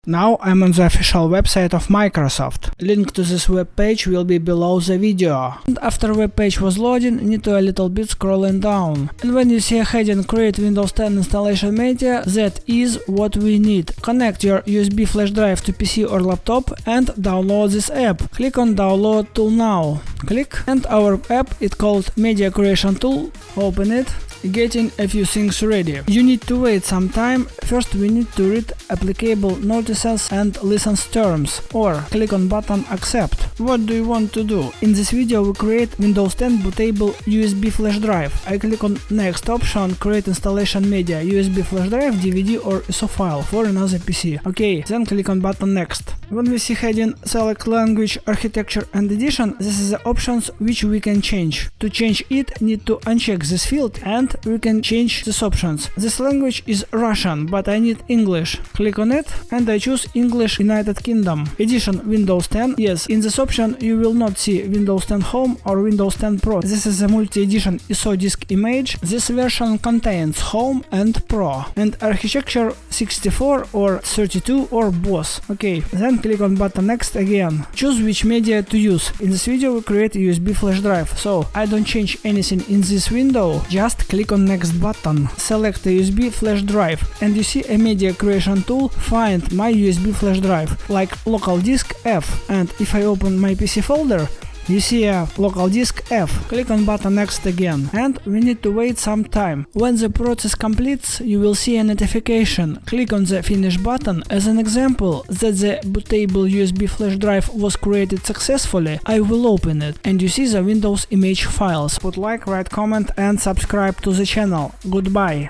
Now I'm on the official website of Microsoft. Link to this web page will be below the video. And after web page was loading, need to a little bit scrolling down. And when you see a heading Create Windows 10 installation media, that is what we need. Connect your USB flash drive to PC or laptop and download this app. Click on Download Tool now. Click, and our app is called Media Creation Tool. Open it. Getting a few things ready. You need to wait some time. First we need to read applicable notices and license terms, or click on button Accept. What do you want to do? In this video we create Windows 10 bootable USB flash drive. I click on Next option, Create installation media, USB flash drive, DVD or ISO file for another PC. Okay, then click on button Next. When we see heading Select Language, Architecture and Edition, this is the options which we can change. To change it, need to uncheck this field and we can change these options. This language is Russian, but I need English. Click on it and I choose English United Kingdom. Edition Windows 10. Yes, in this option you will not see Windows 10 Home or Windows 10 Pro. This is a multi-edition ISO disk image. This version contains Home and Pro. And architecture 64 or 32 or both. Okay, then click on button Next again. Choose which media to use. In this video we create a USB flash drive, so I don't change anything in this window, just click on Next button, select a USB flash drive, and you see a media creation tool, find my USB flash drive, like local disk F, and if I open my PC folder, you see a local disk F. Click on button Next again, and we need to wait some time. When the process completes, you will see a notification. Click on the Finish button. As an example that the bootable USB flash drive was created successfully, I will open it, and you see the Windows image files. Put like, write comment and subscribe to the channel. Goodbye.